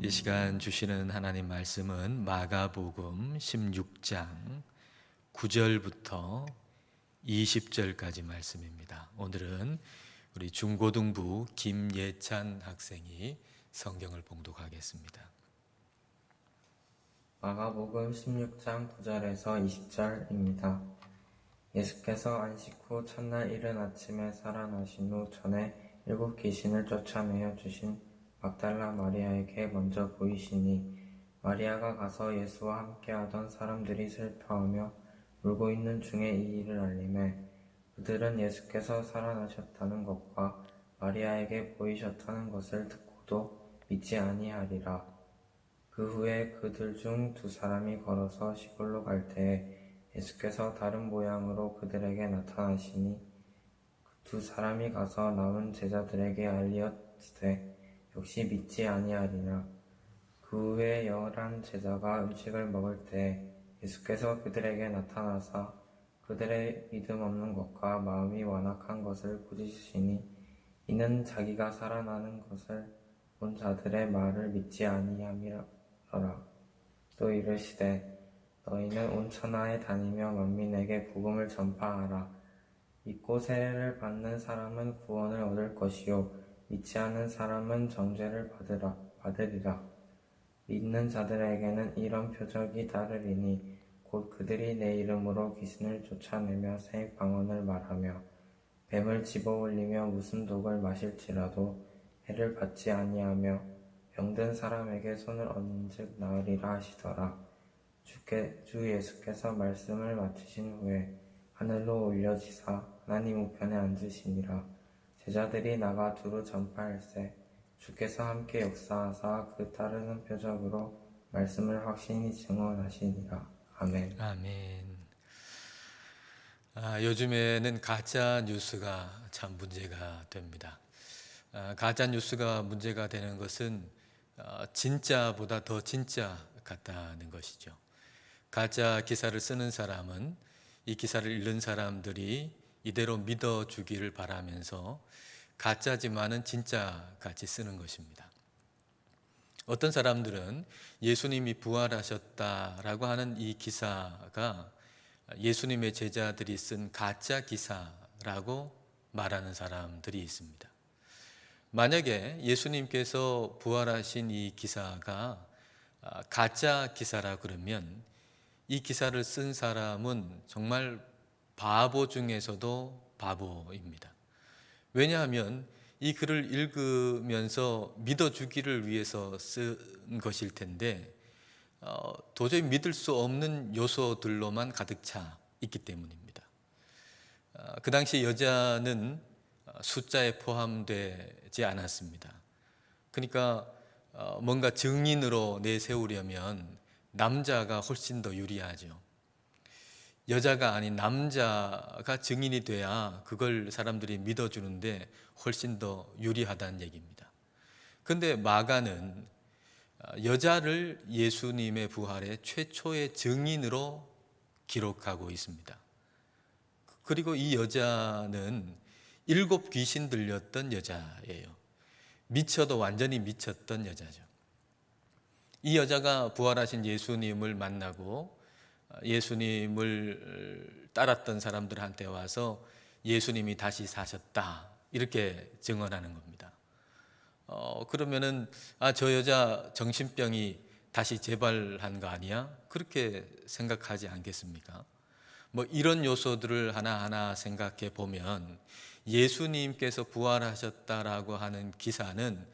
이 시간 주시는 하나님 말씀은 마가복음 16장 9절부터 20절까지 말씀입니다. 오늘은 우리 중고등부 김예찬 학생이 성경을 봉독하겠습니다. 마가복음 16장 9절에서 20절입니다. 예수께서 안식 후 첫날 이른 아침에 살아나신 후 전에 7 귀신을 쫓아내어 주신 막달라 마리아에게 먼저 보이시니 마리아가 가서 예수와 함께하던 사람들이 슬퍼하며 울고 있는 중에 이 일을 알리매 그들은 예수께서 살아나셨다는 것과 마리아에게 보이셨다는 것을 듣고도 믿지 아니하리라. 그 후에 그들 중 2사람이 걸어서 시골로 갈 때에 예수께서 다른 모양으로 그들에게 나타나시니 그 2사람이 가서 남은 제자들에게 알리었으되 역시 믿지 아니하리라. 그 후에 11 제자가 음식을 먹을 때 예수께서 그들에게 나타나사 그들의 믿음 없는 것과 마음이 완악한 것을 꾸짖으시니 이는 자기가 살아나는 것을 본 자들의 말을 믿지 아니함이라. 또 이르시되 너희는 온 천하에 다니며 만민에게 복음을 전파하라. 믿고 세례를 받는 사람은 구원을 얻을 것이요 믿지 않는 사람은 정죄를 받으리라. 믿는 자들에게는 이런 표적이 따르리니 곧 그들이 내 이름으로 귀신을 쫓아내며 새 방언을 말하며 뱀을 집어올리며 무슨 독을 마실지라도 해를 받지 아니하며 병든 사람에게 손을 얹은즉 나으리라 하시더라. 주 예수께서 말씀을 마치신 후에 하늘로 올려지사 하나님 우편에 앉으시니라. 제자들이 나가 두루 전파할세 주께서 함께 역사하사 그 따르는 표적으로 말씀을 확신히 증언하시니라. 아멘. 아멘. 요즘에는 가짜 뉴스가 참 문제가 됩니다. 가짜 뉴스가 문제가 되는 것은 진짜보다 더 진짜 같다는 것이죠. 가짜 기사를 쓰는 사람은 이 기사를 읽는 사람들이 이대로 믿어주기를 바라면서 가짜지만은 진짜같이 쓰는 것입니다. 어떤 사람들은 예수님이 부활하셨다라고 하는 이 기사가 예수님의 제자들이 쓴 가짜 기사라고 말하는 사람들이 있습니다. 만약에 예수님께서 부활하신 이 기사가 가짜 기사라 그러면 이 기사를 쓴 사람은 정말 바보 중에서도 바보입니다. 왜냐하면 이 글을 읽으면서 믿어주기를 위해서 쓴 것일 텐데 도저히 믿을 수 없는 요소들로만 가득 차 있기 때문입니다. 그 당시 여자는 숫자에 포함되지 않았습니다. 그러니까 뭔가 증인으로 내세우려면 남자가 훨씬 더 유리하죠. 여자가 아닌 남자가 증인이 돼야 그걸 사람들이 믿어주는데 훨씬 더 유리하다는 얘기입니다. 그런데 마가는 여자를 예수님의 부활의 최초의 증인으로 기록하고 있습니다. 그리고 이 여자는 7 귀신 들렸던 여자예요. 미쳐도 완전히 미쳤던 여자죠. 이 여자가 부활하신 예수님을 만나고 예수님을 따랐던 사람들한테 와서 예수님이 다시 사셨다 이렇게 증언하는 겁니다. 그러면은 저 여자 정신병이 다시 재발한 거 아니야? 그렇게 생각하지 않겠습니까? 뭐 이런 요소들을 하나하나 생각해 보면 예수님께서 부활하셨다라고 하는 기사는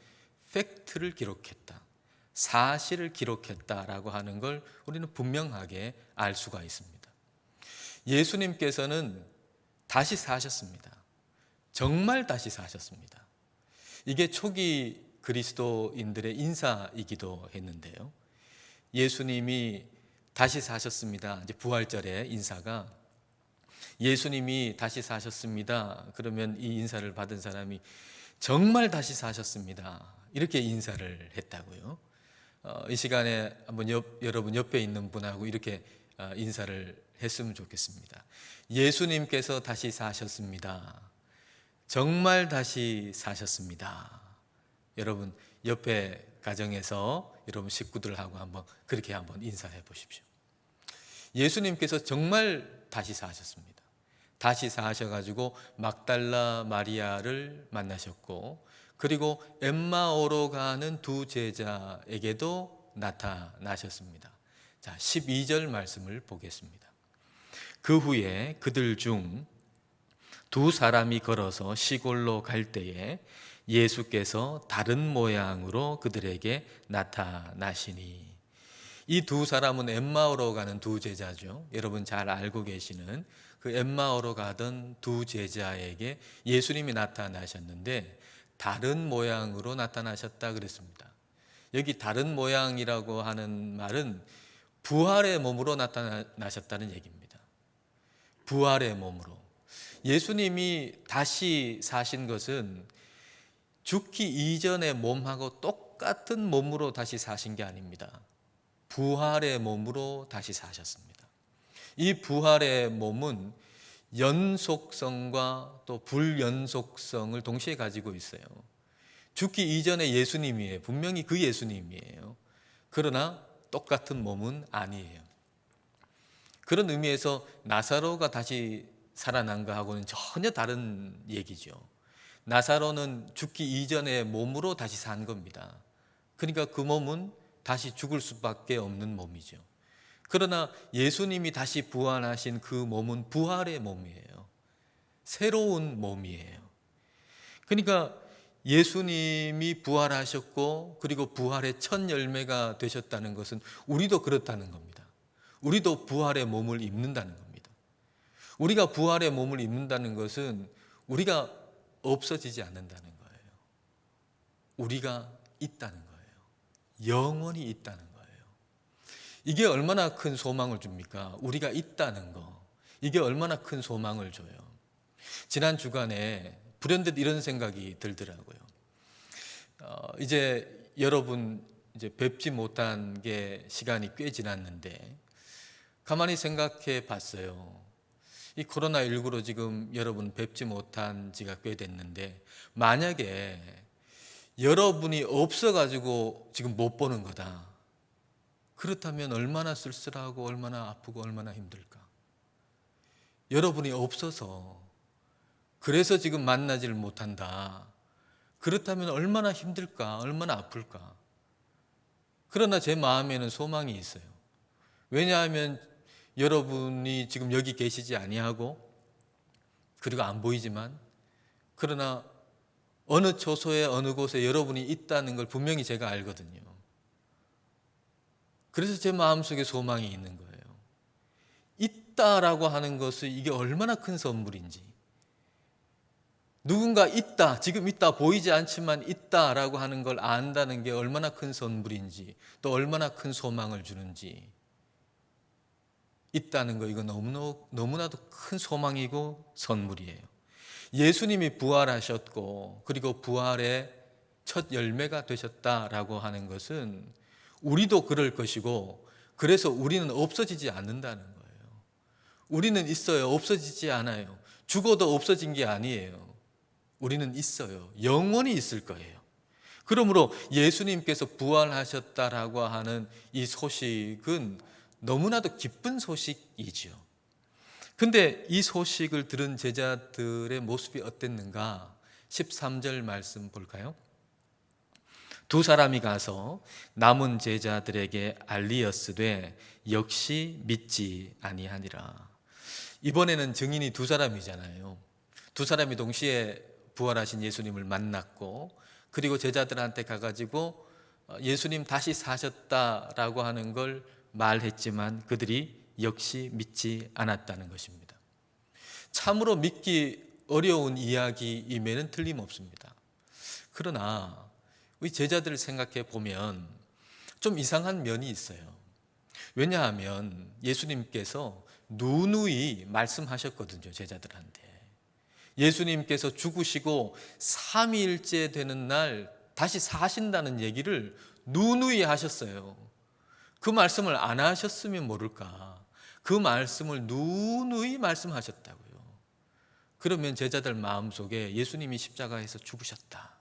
팩트를 기록했다, 사실을 기록했다라고 하는 걸 우리는 분명하게 알 수가 있습니다. 예수님께서는 다시 사셨습니다. 정말 다시 사셨습니다. 이게 초기 그리스도인들의 인사이기도 했는데요. 예수님이 다시 사셨습니다. 이제 부활절의 인사가 예수님이 다시 사셨습니다. 그러면 이 인사를 받은 사람이 정말 다시 사셨습니다. 이렇게 인사를 했다고요. 이 시간에 한번 여러분 옆에 있는 분하고 이렇게 인사를 했으면 좋겠습니다. 예수님께서 다시 사셨습니다. 정말 다시 사셨습니다. 여러분 옆에 가정에서 여러분 식구들하고 그렇게 한번 인사해 보십시오. 예수님께서 정말 다시 사셨습니다. 다시 사셔가지고 막달라 마리아를 만나셨고, 그리고 엠마오로 가는 두 제자에게도 나타나셨습니다. 자, 12절 말씀을 보겠습니다. 그 후에 그들 중 두 사람이 걸어서 시골로 갈 때에 예수께서 다른 모양으로 그들에게 나타나시니. 이 두 사람은 엠마오로 가는 두 제자죠. 여러분 잘 알고 계시는 그 엠마오로 가던 두 제자에게 예수님이 나타나셨는데 다른 모양으로 나타나셨다 그랬습니다. 여기 다른 모양이라고 하는 말은 부활의 몸으로 나타나셨다는 얘기입니다. 부활의 몸으로. 예수님이 다시 사신 것은 죽기 이전의 몸하고 똑같은 몸으로 다시 사신 게 아닙니다. 부활의 몸으로 다시 사셨습니다. 이 부활의 몸은 연속성과 또 불연속성을 동시에 가지고 있어요. 죽기 이전의 예수님이에요. 분명히 그 예수님이에요. 그러나 똑같은 몸은 아니에요. 그런 의미에서 나사로가 다시 살아난 것하고는 전혀 다른 얘기죠. 나사로는 죽기 이전의 몸으로 다시 산 겁니다. 그러니까 그 몸은 다시 죽을 수밖에 없는 몸이죠. 그러나 예수님이 다시 부활하신 그 몸은 부활의 몸이에요. 새로운 몸이에요. 그러니까 예수님이 부활하셨고 그리고 부활의 첫 열매가 되셨다는 것은 우리도 그렇다는 겁니다. 우리도 부활의 몸을 입는다는 겁니다. 우리가 부활의 몸을 입는다는 것은 우리가 없어지지 않는다는 거예요. 우리가 있다는 거예요. 영원히 있다는 거예요. 이게 얼마나 큰 소망을 줍니까? 우리가 있다는 거. 이게 얼마나 큰 소망을 줘요. 지난 주간에 불현듯 이런 생각이 들더라고요. 이제 여러분 뵙지 못한 게 시간이 꽤 지났는데 가만히 생각해 봤어요. 이 코로나19로 지금 여러분 뵙지 못한 지가 꽤 됐는데 만약에 여러분이 없어가지고 지금 못 보는 거다. 그렇다면 얼마나 쓸쓸하고 얼마나 아프고 얼마나 힘들까. 여러분이 없어서 그래서 지금 만나지를 못한다. 그렇다면 얼마나 힘들까, 얼마나 아플까. 그러나 제 마음에는 소망이 있어요. 왜냐하면 여러분이 지금 여기 계시지 아니하고 그리고 안 보이지만 그러나 어느 초소에 어느 곳에 여러분이 있다는 걸 분명히 제가 알거든요. 그래서 제 마음속에 소망이 있는 거예요. 있다라고 하는 것이 이게 얼마나 큰 선물인지. 누군가 있다, 지금 있다, 보이지 않지만 있다라고 하는 걸 안다는 게 얼마나 큰 선물인지, 또 얼마나 큰 소망을 주는지. 있다는 거 이거 너무나도 큰 소망이고 선물이에요. 예수님이 부활하셨고 그리고 부활의 첫 열매가 되셨다라고 하는 것은 우리도 그럴 것이고 그래서 우리는 없어지지 않는다는 거예요. 우리는 있어요. 없어지지 않아요. 죽어도 없어진 게 아니에요. 우리는 있어요. 영원히 있을 거예요. 그러므로 예수님께서 부활하셨다라고 하는 이 소식은 너무나도 기쁜 소식이지요. 근데 이 소식을 들은 제자들의 모습이 어땠는가? 13절 말씀 볼까요? 두 사람이 가서 남은 제자들에게 알리었으되 역시 믿지 아니하니라. 이번에는 증인이 두 사람이잖아요. 두 사람이 동시에 부활하신 예수님을 만났고 그리고 제자들한테 가가지고 예수님 다시 사셨다라고 하는 걸 말했지만 그들이 역시 믿지 않았다는 것입니다. 참으로 믿기 어려운 이야기임에는 틀림없습니다. 그러나 우리 제자들을 생각해 보면 좀 이상한 면이 있어요. 왜냐하면 예수님께서 누누이 말씀하셨거든요, 제자들한테. 예수님께서 죽으시고 3일째 되는 날 다시 사신다는 얘기를 누누이 하셨어요. 그 말씀을 안 하셨으면 모를까. 그 말씀을 누누이 말씀하셨다고요. 그러면 제자들 마음속에 예수님이 십자가에서 죽으셨다.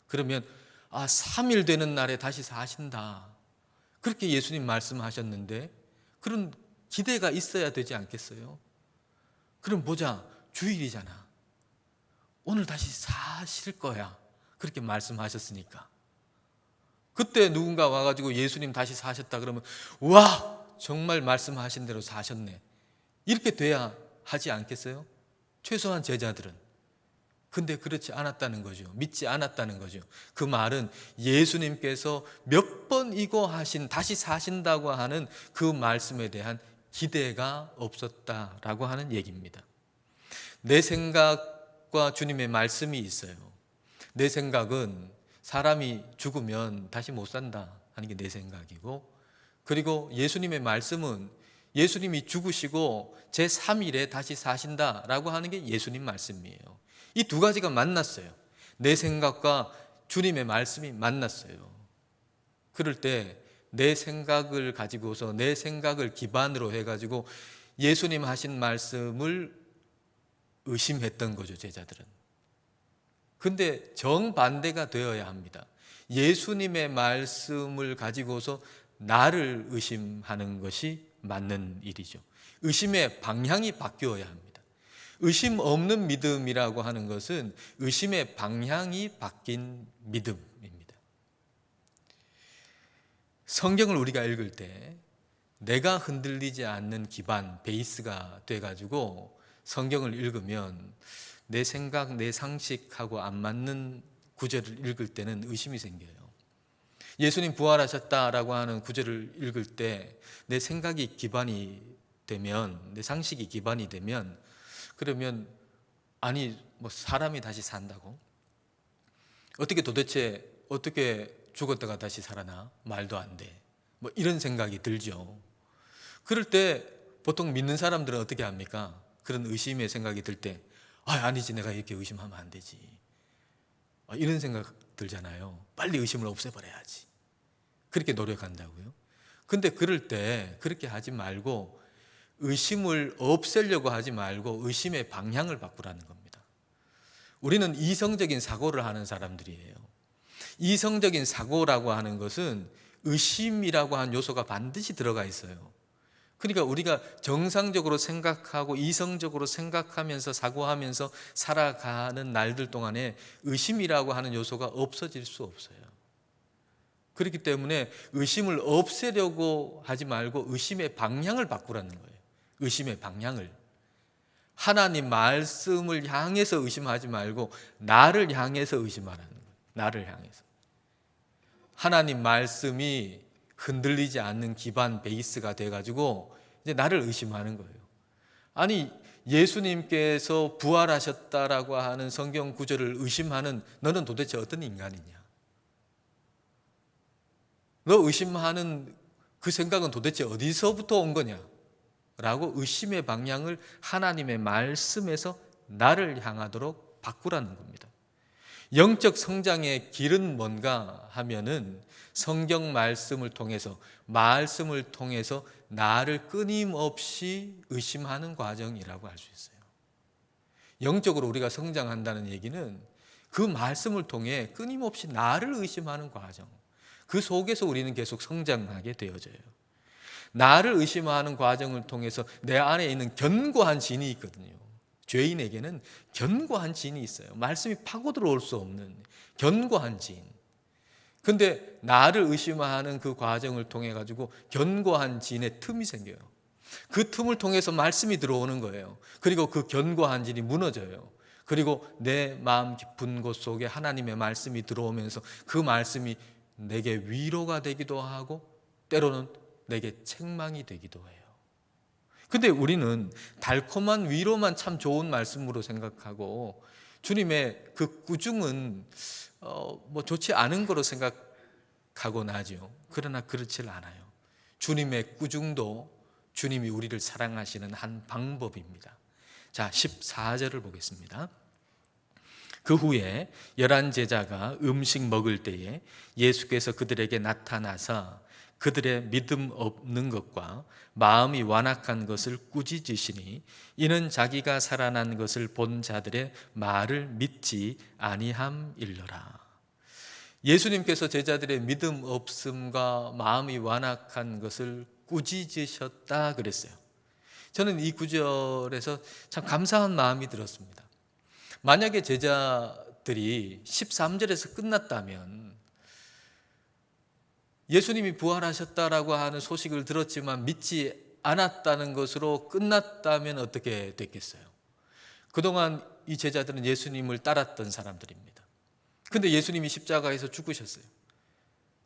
그러면 3일 되는 날에 다시 사신다. 그렇게 예수님 말씀하셨는데 그런 기대가 있어야 되지 않겠어요? 그럼 보자, 주일이잖아. 오늘 다시 사실 거야. 그렇게 말씀하셨으니까. 그때 누군가 와가지고 예수님 다시 사셨다 그러면 와, 정말 말씀하신 대로 사셨네. 이렇게 돼야 하지 않겠어요? 최소한 제자들은. 근데 그렇지 않았다는 거죠. 믿지 않았다는 거죠. 그 말은 예수님께서 몇 번이고 하신, 다시 사신다고 하는 그 말씀에 대한 기대가 없었다라고 하는 얘기입니다. 내 생각과 주님의 말씀이 있어요. 내 생각은 사람이 죽으면 다시 못 산다 하는 게 내 생각이고, 그리고 예수님의 말씀은 예수님이 죽으시고 제3일에 다시 사신다라고 하는 게 예수님 말씀이에요. 이 두 가지가 만났어요. 내 생각과 주님의 말씀이 만났어요. 그럴 때 내 생각을 가지고서, 내 생각을 기반으로 해가지고 예수님 하신 말씀을 의심했던 거죠, 제자들은. 근데 정반대가 되어야 합니다. 예수님의 말씀을 가지고서 나를 의심하는 것이 맞는 일이죠. 의심의 방향이 바뀌어야 합니다. 의심 없는 믿음이라고 하는 것은 의심의 방향이 바뀐 믿음입니다. 성경을 우리가 읽을 때 내가 흔들리지 않는 기반, 베이스가 돼가지고 성경을 읽으면 내 생각, 내 상식하고 안 맞는 구절을 읽을 때는 의심이 생겨요. 예수님 부활하셨다라고 하는 구절을 읽을 때 내 생각이 기반이 되면, 내 상식이 기반이 되면, 그러면 아니 뭐 사람이 다시 산다고? 도대체 어떻게 죽었다가 다시 살아나? 말도 안 돼. 뭐 이런 생각이 들죠. 그럴 때 보통 믿는 사람들은 어떻게 합니까? 그런 의심의 생각이 들 때 아니지, 내가 이렇게 의심하면 안 되지. 이런 생각 들잖아요. 빨리 의심을 없애버려야지. 그렇게 노력한다고요. 근데 그럴 때 그렇게 하지 말고 의심을 없애려고 하지 말고 의심의 방향을 바꾸라는 겁니다. 우리는 이성적인 사고를 하는 사람들이에요. 이성적인 사고라고 하는 것은 의심이라고 하는 요소가 반드시 들어가 있어요. 그러니까 우리가 정상적으로 생각하고 이성적으로 생각하면서 사고하면서 살아가는 날들 동안에 의심이라고 하는 요소가 없어질 수 없어요. 그렇기 때문에 의심을 없애려고 하지 말고 의심의 방향을 바꾸라는 거예요. 의심의 방향을. 하나님 말씀을 향해서 의심하지 말고 나를 향해서 의심하라는 거예요. 나를 향해서. 하나님 말씀이 흔들리지 않는 기반 베이스가 돼가지고 이제 나를 의심하는 거예요. 아니, 예수님께서 부활하셨다라고 하는 성경 구절을 의심하는 너는 도대체 어떤 인간이냐? 너 의심하는 그 생각은 도대체 어디서부터 온 거냐? 라고 의심의 방향을 하나님의 말씀에서 나를 향하도록 바꾸라는 겁니다. 영적 성장의 길은 뭔가 하면은 성경 말씀을 통해서 나를 끊임없이 의심하는 과정이라고 할 수 있어요. 영적으로 우리가 성장한다는 얘기는 그 말씀을 통해 끊임없이 나를 의심하는 과정, 그 속에서 우리는 계속 성장하게 되어져요. 나를 의심하는 과정을 통해서 내 안에 있는 견고한 진이 있거든요. 죄인에게는 견고한 진이 있어요. 말씀이 파고 들어올 수 없는 견고한 진. 근데 나를 의심하는 그 과정을 통해 가지고 견고한 진의 틈이 생겨요. 그 틈을 통해서 말씀이 들어오는 거예요. 그리고 그 견고한 진이 무너져요. 그리고 내 마음 깊은 곳 속에 하나님의 말씀이 들어오면서 그 말씀이 내게 위로가 되기도 하고 때로는 내게 책망이 되기도 해요. 근데 우리는 달콤한 위로만 참 좋은 말씀으로 생각하고 주님의 그 꾸중은 좋지 않은 거로 생각하고 나죠. 그러나 그렇지 않아요. 주님의 꾸중도 주님이 우리를 사랑하시는 한 방법입니다. 자, 14절을 보겠습니다. 그 후에 11 제자가 음식 먹을 때에 예수께서 그들에게 나타나사 그들의 믿음 없는 것과 마음이 완악한 것을 꾸짖으시니 이는 자기가 살아난 것을 본 자들의 말을 믿지 아니함일러라. 예수님께서 제자들의 믿음 없음과 마음이 완악한 것을 꾸짖으셨다 그랬어요. 저는 이 구절에서 참 감사한 마음이 들었습니다. 만약에 제자들이 13절에서 끝났다면, 예수님이 부활하셨다라고 하는 소식을 들었지만 믿지 않았다는 것으로 끝났다면 어떻게 됐겠어요? 그동안 이 제자들은 예수님을 따랐던 사람들입니다. 근데 예수님이 십자가에서 죽으셨어요.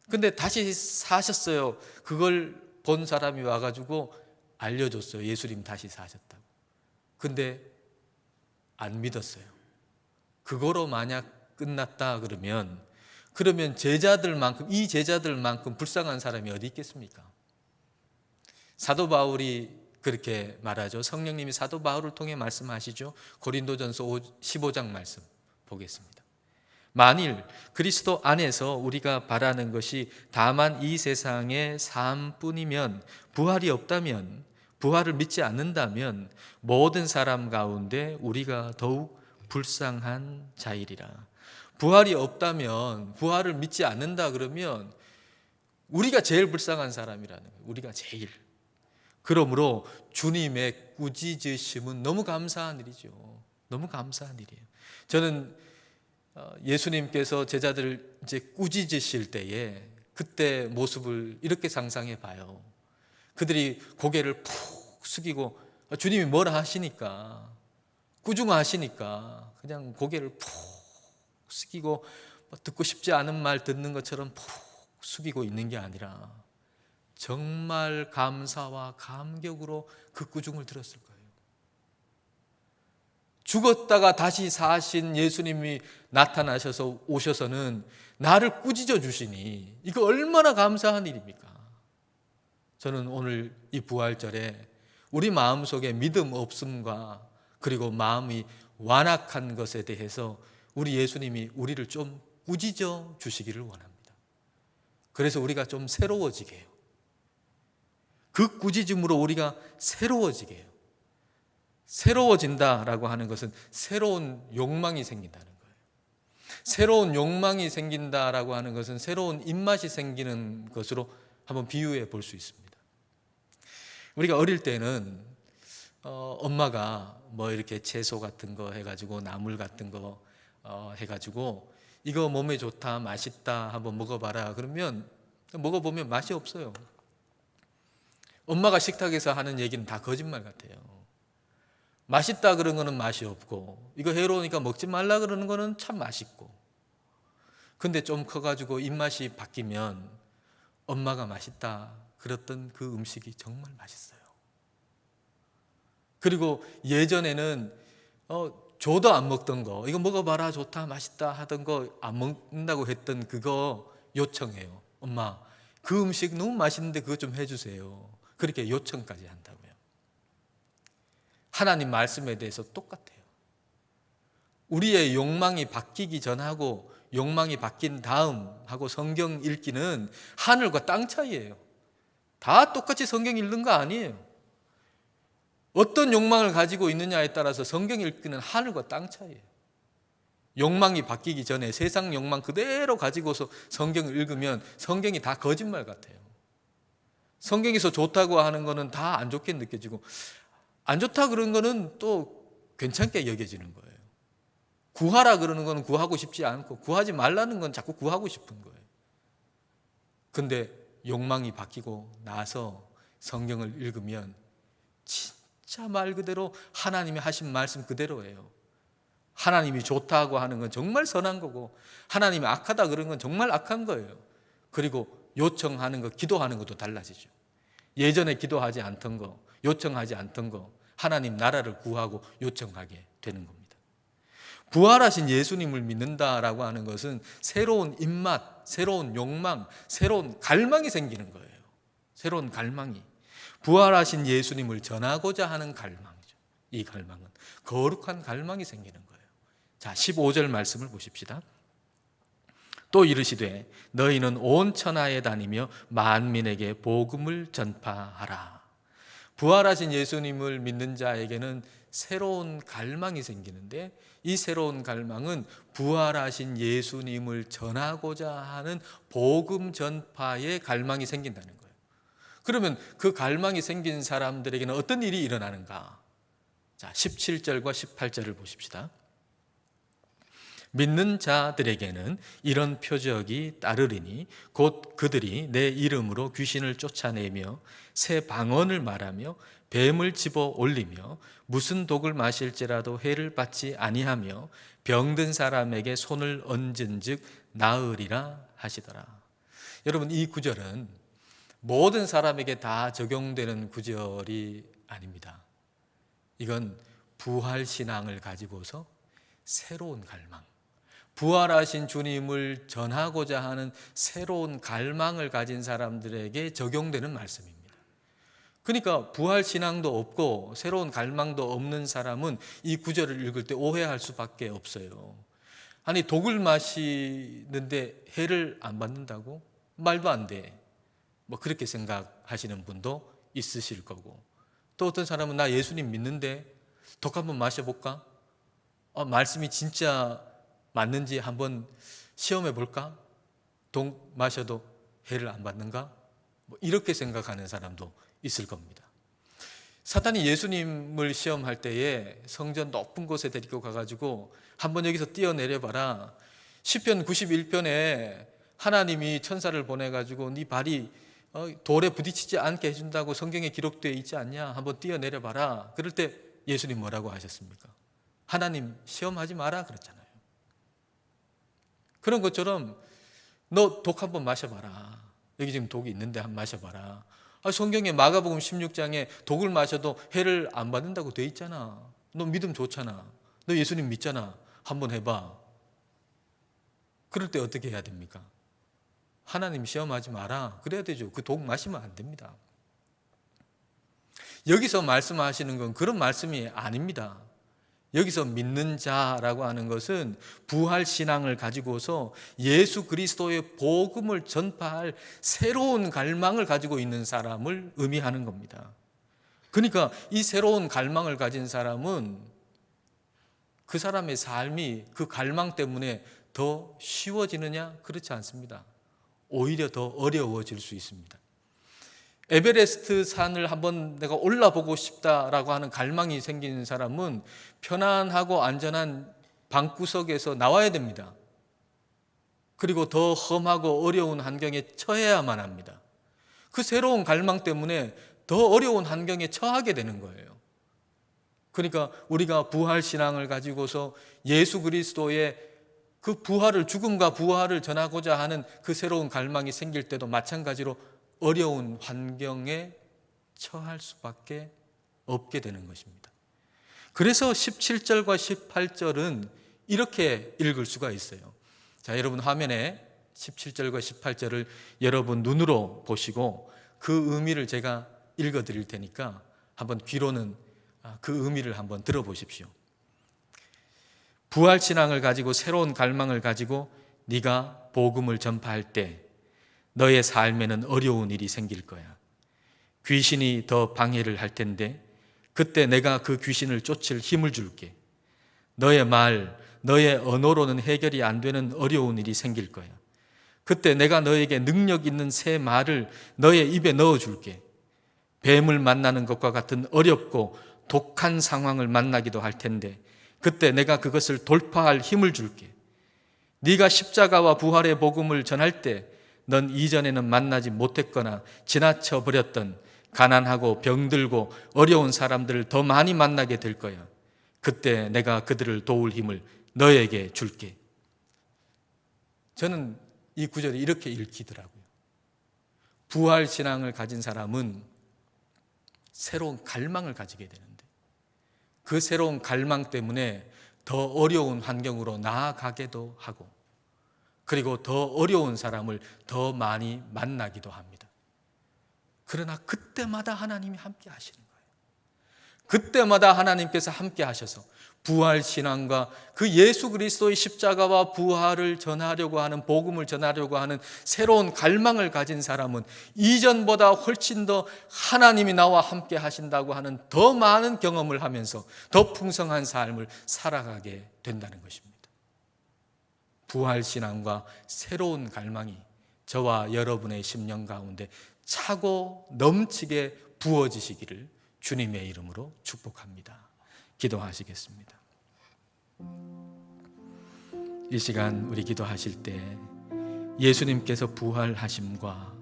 근데 다시 사셨어요. 그걸 본 사람이 와가지고 알려줬어요. 예수님 다시 사셨다고. 근데 안 믿었어요. 그거로 만약 끝났다 그러면 이 제자들만큼 불쌍한 사람이 어디 있겠습니까? 사도 바울이 그렇게 말하죠. 성령님이 사도 바울을 통해 말씀하시죠. 고린도전서 15장 말씀 보겠습니다. 만일 그리스도 안에서 우리가 바라는 것이 다만 이 세상의 삶뿐이면, 부활이 없다면, 부활을 믿지 않는다면 모든 사람 가운데 우리가 더욱 불쌍한 자이리라. 부활이 없다면, 부활을 믿지 않는다 그러면 우리가 제일 불쌍한 사람이라는 거예요. 우리가 제일. 그러므로 주님의 꾸짖으심은 너무 감사한 일이죠. 너무 감사한 일이에요. 저는 예수님께서 제자들을 이제 꾸짖으실 때에 그때 모습을 이렇게 상상해 봐요. 그들이 고개를 푹 숙이고 주님이 뭐라 하시니까, 꾸중하시니까 그냥 고개를 푹 숙이고 듣고 싶지 않은 말 듣는 것처럼 푹 숙이고 있는 게 아니라 정말 감사와 감격으로 그 꾸중을 들었을 거예요. 죽었다가 다시 사신 예수님이 나타나셔서 오셔서는 나를 꾸짖어 주시니 이거 얼마나 감사한 일입니까? 저는 오늘 이 부활절에 우리 마음속에 믿음 없음과 그리고 마음이 완악한 것에 대해서 우리 예수님이 우리를 좀 꾸짖어 주시기를 원합니다. 그래서 우리가 좀 새로워지게 해요. 그 꾸짖음으로 우리가 새로워지게 해요. 새로워진다라고 하는 것은 새로운 욕망이 생긴다는 거예요. 새로운 욕망이 생긴다라고 하는 것은 새로운 입맛이 생기는 것으로 한번 비유해 볼 수 있습니다. 우리가 어릴 때는 엄마가 뭐 이렇게 채소 같은 거 해가지고 나물 같은 거 해가지고 이거 몸에 좋다, 맛있다, 한번 먹어봐라 그러면 먹어보면 맛이 없어요. 엄마가 식탁에서 하는 얘기는 다 거짓말 같아요. 맛있다 그런 거는 맛이 없고, 이거 해로우니까 먹지 말라 그러는 거는 참 맛있고. 근데 좀 커가지고 입맛이 바뀌면 엄마가 맛있다 그랬던 그 음식이 정말 맛있어요. 그리고 예전에는 줘도 안 먹던 거, 이거 먹어봐라 좋다 맛있다 하던 거 안 먹는다고 했던 그거 요청해요. 엄마 그 음식 너무 맛있는데 그거 좀 해주세요. 그렇게 요청까지 한다고요. 하나님 말씀에 대해서 똑같아요. 우리의 욕망이 바뀌기 전하고 욕망이 바뀐 다음 하고 성경 읽기는 하늘과 땅 차이예요. 다 똑같이 성경 읽는 거 아니에요. 어떤 욕망을 가지고 있느냐에 따라서 성경 읽기는 하늘과 땅 차이예요. 욕망이 바뀌기 전에 세상 욕망 그대로 가지고서 성경을 읽으면 성경이 다 거짓말 같아요. 성경에서 좋다고 하는 거는 다 안 좋게 느껴지고, 안 좋다 그런 거는 또 괜찮게 여겨지는 거예요. 구하라 그러는 거는 구하고 싶지 않고, 구하지 말라는 건 자꾸 구하고 싶은 거예요. 근데 욕망이 바뀌고 나서 성경을 읽으면 진짜 말 그대로 하나님이 하신 말씀 그대로예요. 하나님이 좋다고 하는 건 정말 선한 거고, 하나님이 악하다 그런 건 정말 악한 거예요. 그리고 요청하는 거, 기도하는 것도 달라지죠. 예전에 기도하지 않던 거, 요청하지 않던 거, 하나님 나라를 구하고 요청하게 되는 겁니다. 부활하신 예수님을 믿는다라고 하는 것은 새로운 입맛, 새로운 욕망, 새로운 갈망이 생기는 거예요. 새로운 갈망이. 부활하신 예수님을 전하고자 하는 갈망이죠. 이 갈망은 거룩한 갈망이 생기는 거예요. 자, 15절 말씀을 보십시다. 또 이르시되 너희는 온 천하에 다니며 만민에게 복음을 전파하라. 부활하신 예수님을 믿는 자에게는 새로운 갈망이 생기는데, 이 새로운 갈망은 부활하신 예수님을 전하고자 하는 복음 전파의 갈망이 생긴다는 거예요. 그러면 그 갈망이 생긴 사람들에게는 어떤 일이 일어나는가? 자, 17절과 18절을 보십시다. 믿는 자들에게는 이런 표적이 따르리니 곧 그들이 내 이름으로 귀신을 쫓아내며 새 방언을 말하며 뱀을 집어 올리며 무슨 독을 마실지라도 해를 받지 아니하며 병든 사람에게 손을 얹은즉 나으리라 하시더라. 여러분, 이 구절은 모든 사람에게 다 적용되는 구절이 아닙니다. 이건 부활신앙을 가지고서 새로운 갈망, 부활하신 주님을 전하고자 하는 새로운 갈망을 가진 사람들에게 적용되는 말씀입니다. 그러니까 부활신앙도 없고 새로운 갈망도 없는 사람은 이 구절을 읽을 때 오해할 수밖에 없어요. 아니, 독을 마시는데 해를 안 받는다고? 말도 안 돼. 뭐 그렇게 생각하시는 분도 있으실 거고, 또 어떤 사람은 나 예수님 믿는데 독 한번 마셔볼까? 말씀이 진짜 맞는지 한번 시험해 볼까? 독 마셔도 해를 안 받는가? 뭐 이렇게 생각하는 사람도 있을 겁니다. 사탄이 예수님을 시험할 때에 성전 높은 곳에 데리고 가가지고 한번 여기서 뛰어내려봐라. 시편 91편에 하나님이 천사를 보내가지고 네 발이 돌에 부딪히지 않게 해준다고 성경에 기록되어 있지 않냐? 한번 뛰어내려봐라. 그럴 때 예수님 뭐라고 하셨습니까? 하나님 시험하지 마라 그랬잖아요. 그런 것처럼 너 독 한번 마셔봐라. 여기 지금 독이 있는데 한번 마셔봐라. 성경에 마가복음 16장에 독을 마셔도 해를 안 받는다고 돼 있잖아. 너 믿음 좋잖아. 너 예수님 믿잖아. 한번 해봐. 그럴 때 어떻게 해야 됩니까? 하나님 시험하지 마라. 그래야 되죠. 그 독 마시면 안 됩니다. 여기서 말씀하시는 건 그런 말씀이 아닙니다. 여기서 믿는 자라고 하는 것은 부활 신앙을 가지고서 예수 그리스도의 복음을 전파할 새로운 갈망을 가지고 있는 사람을 의미하는 겁니다. 그러니까 이 새로운 갈망을 가진 사람은 그 사람의 삶이 그 갈망 때문에 더 쉬워지느냐? 그렇지 않습니다. 오히려 더 어려워질 수 있습니다. 에베레스트 산을 한번 내가 올라보고 싶다라고 하는 갈망이 생긴 사람은 편안하고 안전한 방구석에서 나와야 됩니다. 그리고 더 험하고 어려운 환경에 처해야만 합니다. 그 새로운 갈망 때문에 더 어려운 환경에 처하게 되는 거예요. 그러니까 우리가 부활신앙을 가지고서 예수 그리스도의 그 부활을, 죽음과 부활을 전하고자 하는 그 새로운 갈망이 생길 때도 마찬가지로 어려운 환경에 처할 수밖에 없게 되는 것입니다. 그래서 17절과 18절은 이렇게 읽을 수가 있어요. 자, 여러분 화면에 17절과 18절을 여러분 눈으로 보시고 그 의미를 제가 읽어 드릴 테니까 한번 귀로는 그 의미를 한번 들어보십시오. 부활신앙을 가지고 새로운 갈망을 가지고 네가 복음을 전파할 때 너의 삶에는 어려운 일이 생길 거야. 귀신이 더 방해를 할 텐데 그때 내가 그 귀신을 쫓을 힘을 줄게. 너의 말, 너의 언어로는 해결이 안 되는 어려운 일이 생길 거야. 그때 내가 너에게 능력 있는 새 말을 너의 입에 넣어줄게. 뱀을 만나는 것과 같은 어렵고 독한 상황을 만나기도 할 텐데 그때 내가 그것을 돌파할 힘을 줄게. 네가 십자가와 부활의 복음을 전할 때 넌 이전에는 만나지 못했거나 지나쳐 버렸던 가난하고 병들고 어려운 사람들을 더 많이 만나게 될 거야. 그때 내가 그들을 도울 힘을 너에게 줄게. 저는 이 구절이 이렇게 읽히더라고요. 부활신앙을 가진 사람은 새로운 갈망을 가지게 되는데 그 새로운 갈망 때문에 더 어려운 환경으로 나아가기도 하고 그리고 더 어려운 사람을 더 많이 만나기도 합니다. 그러나 그때마다 하나님이 함께 하시는 거예요. 그때마다 하나님께서 함께 하셔서 부활신앙과 그 예수 그리스도의 십자가와 부활을 전하려고 하는, 복음을 전하려고 하는 새로운 갈망을 가진 사람은 이전보다 훨씬 더 하나님이 나와 함께 하신다고 하는 더 많은 경험을 하면서 더 풍성한 삶을 살아가게 된다는 것입니다. 부활신앙과 새로운 갈망이 저와 여러분의 심령 가운데 차고 넘치게 부어지시기를 주님의 이름으로 축복합니다. 기도하시겠습니다. 이 시간 우리 기도하실 때 예수님께서 부활하심과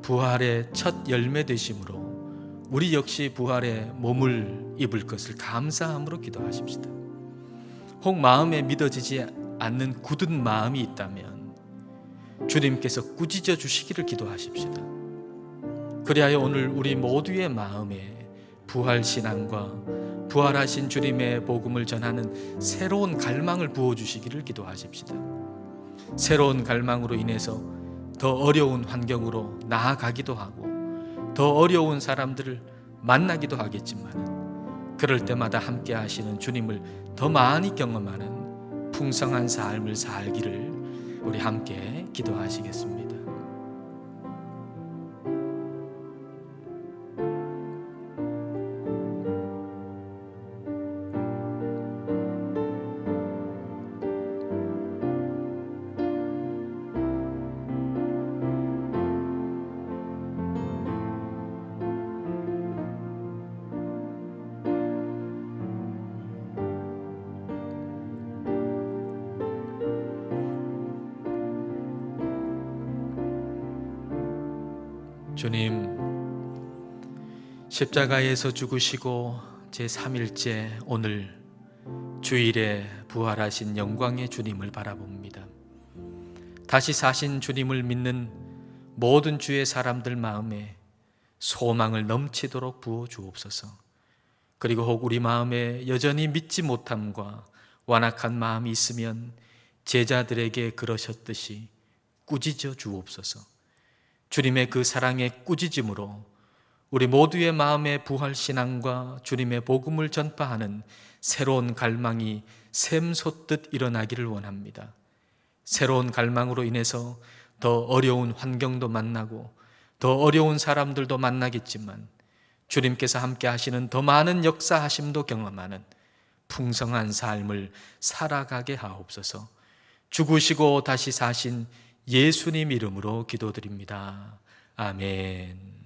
부활의 첫 열매 되심으로 우리 역시 부활의 몸을 입을 것을 감사함으로 기도하십시다. 혹 마음에 믿어지지 않는 굳은 마음이 있다면 주님께서 꾸짖어 주시기를 기도하십시다. 그리하여 오늘 우리 모두의 마음에 부활신앙과 부활하신 주님의 복음을 전하는 새로운 갈망을 부어주시기를 기도하십시다. 새로운 갈망으로 인해서 더 어려운 환경으로 나아가기도 하고 더 어려운 사람들을 만나기도 하겠지만 그럴 때마다 함께 하시는 주님을 더 많이 경험하는 풍성한 삶을 살기를 우리 함께 기도하시겠습니다. 주님, 십자가에서 죽으시고 제3일째 오늘 주일에 부활하신 영광의 주님을 바라봅니다. 다시 사신 주님을 믿는 모든 주의 사람들 마음에 소망을 넘치도록 부어 주옵소서. 그리고 혹 우리 마음에 여전히 믿지 못함과 완악한 마음이 있으면 제자들에게 그러셨듯이 꾸짖어 주옵소서. 주님의 그 사랑의 꾸짖음으로 우리 모두의 마음에 부활신앙과 주님의 복음을 전파하는 새로운 갈망이 샘솟듯 일어나기를 원합니다. 새로운 갈망으로 인해서 더 어려운 환경도 만나고 더 어려운 사람들도 만나겠지만 주님께서 함께 하시는 더 많은 역사하심도 경험하는 풍성한 삶을 살아가게 하옵소서. 죽으시고 다시 사신 예수님 이름으로 기도드립니다. 아멘.